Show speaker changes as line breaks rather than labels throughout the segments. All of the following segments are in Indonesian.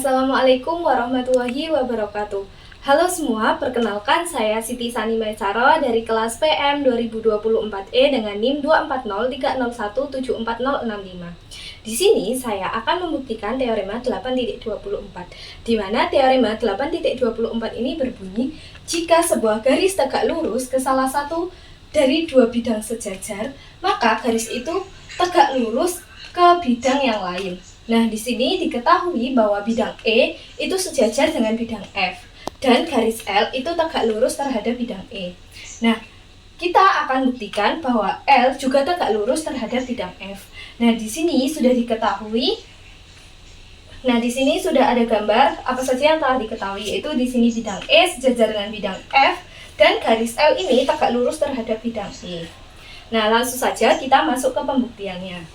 Assalamualaikum warahmatullahi wabarakatuh. Halo semua, perkenalkan saya Siti Sani Maisaro dari kelas PM 2024E dengan NIM 24030174065. Di sini saya akan membuktikan teorema 8.24, di mana teorema 8.24 ini berbunyi, jika sebuah garis tegak lurus ke salah satu dari dua bidang sejajar, maka garis itu tegak lurus ke bidang yang lain. Nah, di sini diketahui bahwa bidang E itu sejajar dengan bidang F dan garis L itu tegak lurus terhadap bidang E. Nah, kita akan buktikan bahwa L juga tegak lurus terhadap bidang F. Nah, di sini sudah diketahui. Nah, di sini sudah ada gambar apa saja yang telah diketahui, yaitu di sini bidang E sejajar dengan bidang F dan garis L ini tegak lurus terhadap bidang E. Nah, langsung saja kita masuk ke pembuktiannya.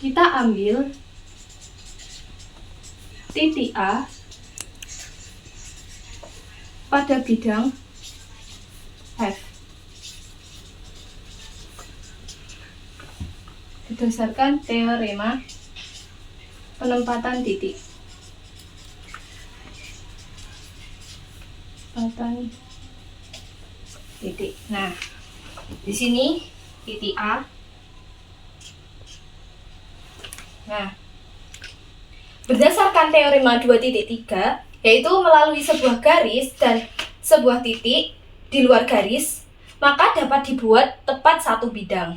Kita ambil titik A pada bidang F berdasarkan teorema penempatan titik. Nah, di sini titik A. Nah, berdasarkan teorema 2.3, yaitu melalui sebuah garis dan sebuah titik di luar garis, maka dapat dibuat tepat satu bidang.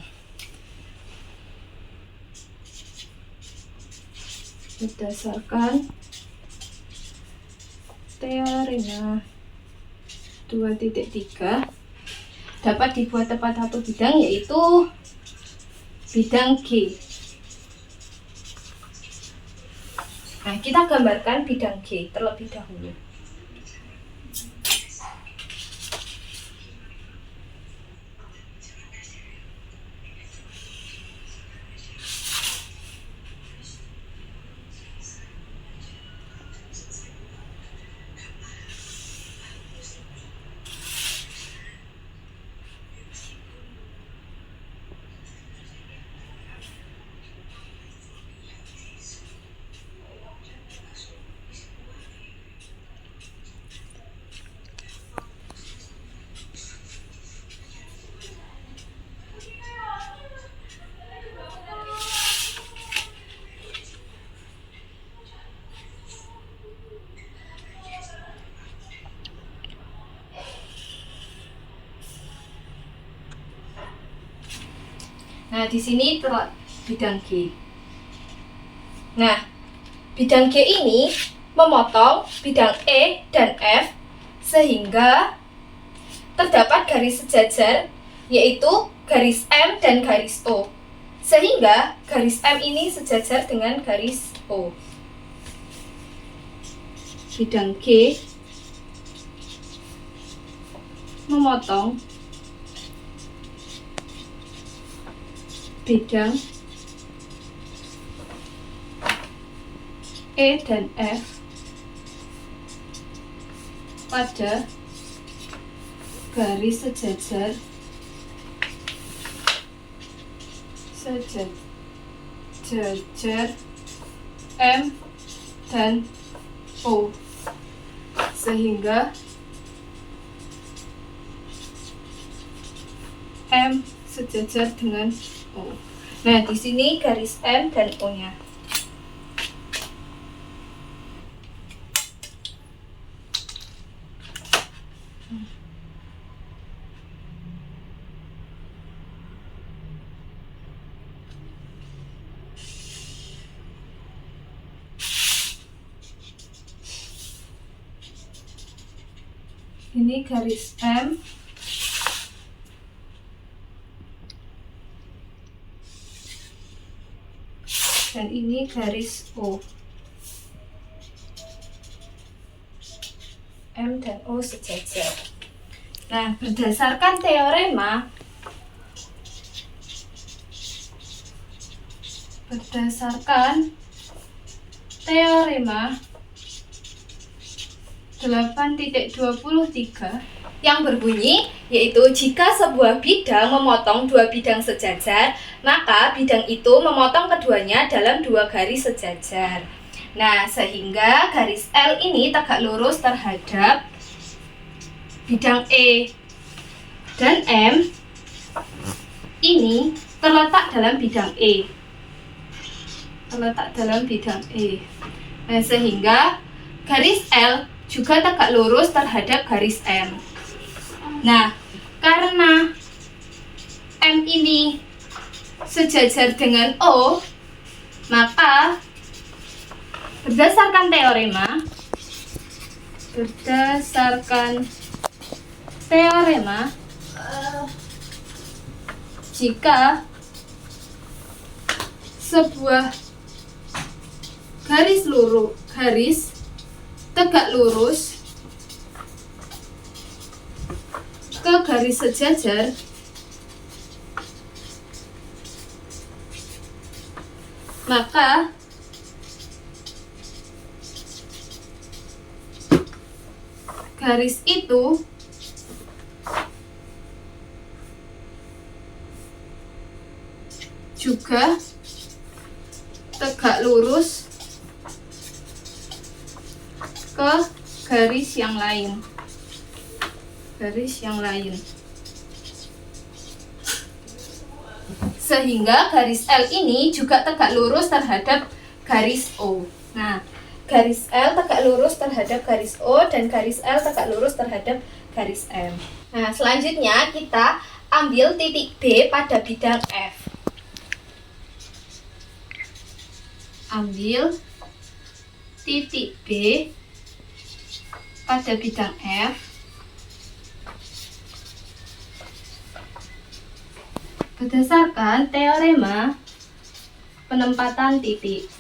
Berdasarkan teorema 2.3, dapat dibuat tepat satu bidang, yaitu bidang G. Nah, kita gambarkan bidang G terlebih dahulu. Nah, di sini terlihat bidang G. Nah, bidang G ini memotong bidang E dan F sehingga terdapat garis sejajar, yaitu garis M dan garis O. Sehingga garis M ini sejajar dengan garis O. Bidang G memotong bidang E dan F pada garis sejajar M dan O, sehingga M sejajar dengan O. Nah, di sini garis M dan O-nya. Ini garis M dan ini garis O. M dan O sejajar. Nah, berdasarkan teorema teorema 8.23, yang berbunyi yaitu jika sebuah bidang memotong dua bidang sejajar, maka bidang itu memotong keduanya dalam dua garis sejajar. Nah, sehingga garis L ini tegak lurus terhadap bidang E dan M ini terletak dalam bidang E. Nah, sehingga garis L juga tegak lurus terhadap garis M. Nah, karena M ini sejajar dengan O, maka berdasarkan teorema, jika sebuah garis tegak lurus ke garis sejajar, maka garis itu juga tegak lurus ke garis yang lain. Sehingga garis L ini juga tegak lurus terhadap garis O. Nah, garis L tegak lurus terhadap garis O dan garis L tegak lurus terhadap garis M. Nah, selanjutnya kita ambil titik B pada bidang F. Ambil titik B pada bidang F. Berdasarkan teorema penempatan titik.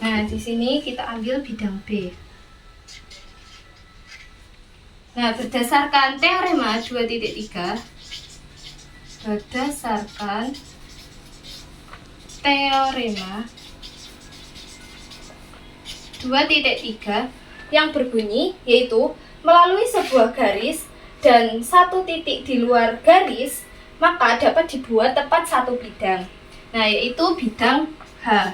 Nah, di sini kita ambil bidang B. Nah, berdasarkan teorema 2.3, yang berbunyi yaitu melalui sebuah garis dan satu titik di luar garis, maka dapat dibuat tepat satu bidang. Nah, yaitu bidang H.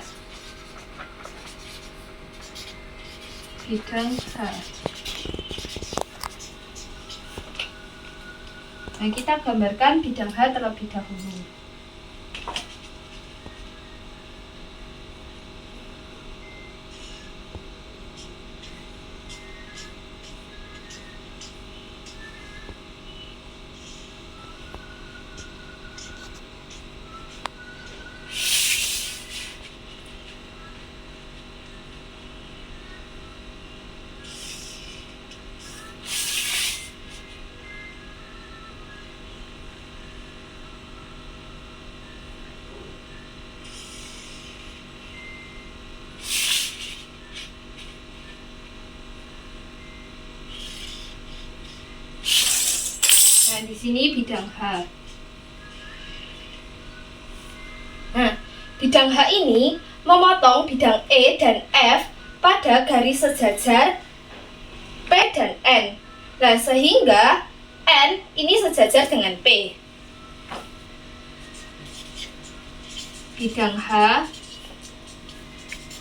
Nah, kita gambarkan bidang H terlebih dahulu. Nah, di sini bidang H. Nah, bidang H ini memotong bidang E dan F pada garis sejajar P dan N. Nah, sehingga N ini sejajar dengan P. Bidang H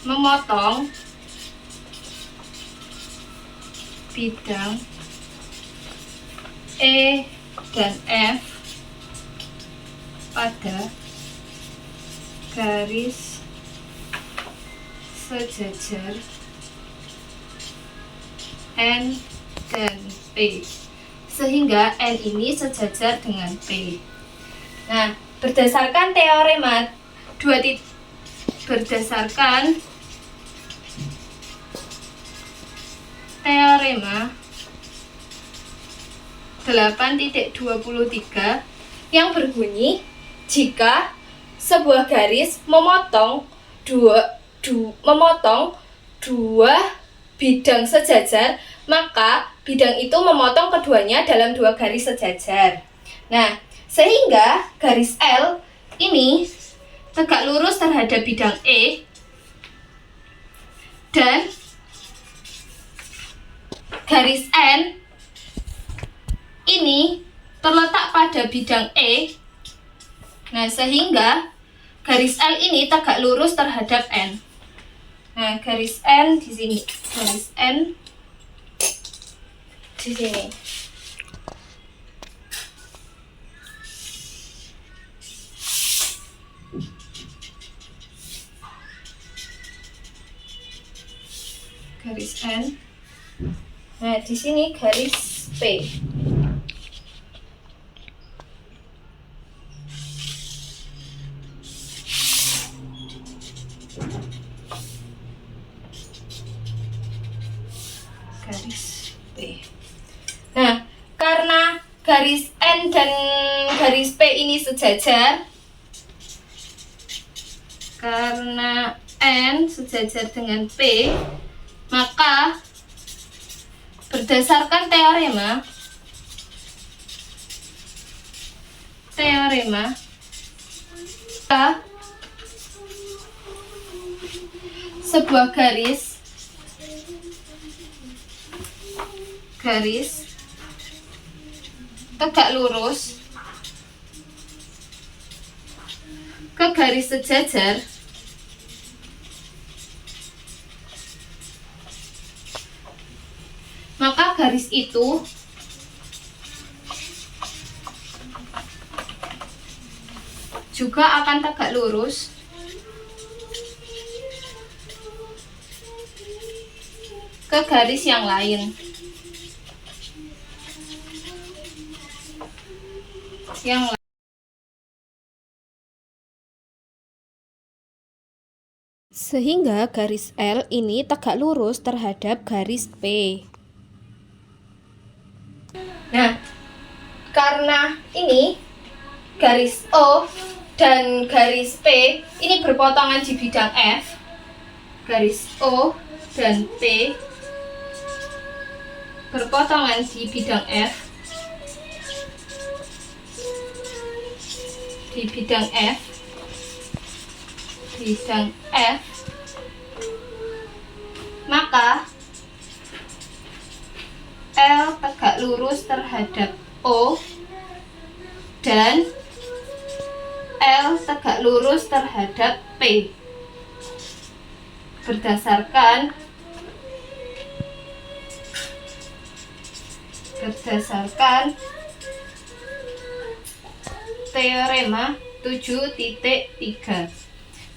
memotong bidang E dan F pada garis sejajar N dan P, sehingga N ini sejajar dengan P. Nah, berdasarkan teorema 2.8 yang berbunyi jika sebuah garis memotong dua bidang sejajar, maka bidang itu memotong keduanya dalam dua garis sejajar. Nah, sehingga garis L ini tegak lurus terhadap bidang E dan garis N ini terletak pada bidang E. Nah, sehingga garis L ini tegak lurus terhadap N. Nah, garis N di sini, garis N di sini. Garis N. Nah, di sini garis P. Garis P. Nah, karena garis N dan garis P ini sejajar, karena N sejajar dengan P, maka berdasarkan teorema sebuah garis tegak lurus ke garis sejajar, maka garis itu juga akan tegak lurus ke garis yang lain. Sehingga garis L ini tegak lurus terhadap garis P. Nah, karena ini garis O dan garis P ini berpotongan di bidang F, garis O dan P berpotongan di bidang F, maka L tegak lurus terhadap O dan L tegak lurus terhadap P berdasarkan teorema 7.3,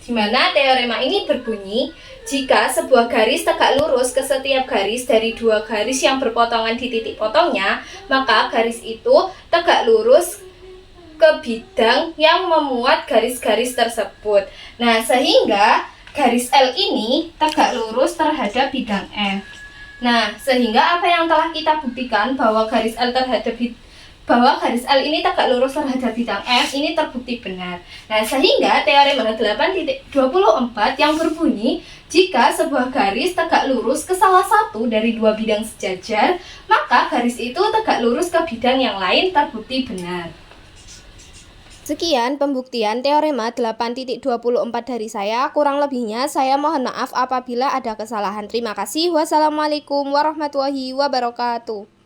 di mana teorema ini berbunyi jika sebuah garis tegak lurus ke setiap garis dari dua garis yang berpotongan di titik potongnya, maka garis itu tegak lurus ke bidang yang memuat garis-garis tersebut. Nah, sehingga garis L ini tegak lurus terhadap bidang F. Nah, sehingga apa yang telah kita buktikan bahwa garis L ini tegak lurus terhadap bidang F ini terbukti benar. Nah, sehingga teorema 8.24 yang berbunyi jika sebuah garis tegak lurus ke salah satu dari dua bidang sejajar, maka garis itu tegak lurus ke bidang yang lain terbukti benar. Sekian pembuktian teorema 8.24 dari saya. Kurang lebihnya saya mohon maaf apabila ada kesalahan. Terima kasih. Wassalamualaikum warahmatullahi wabarakatuh.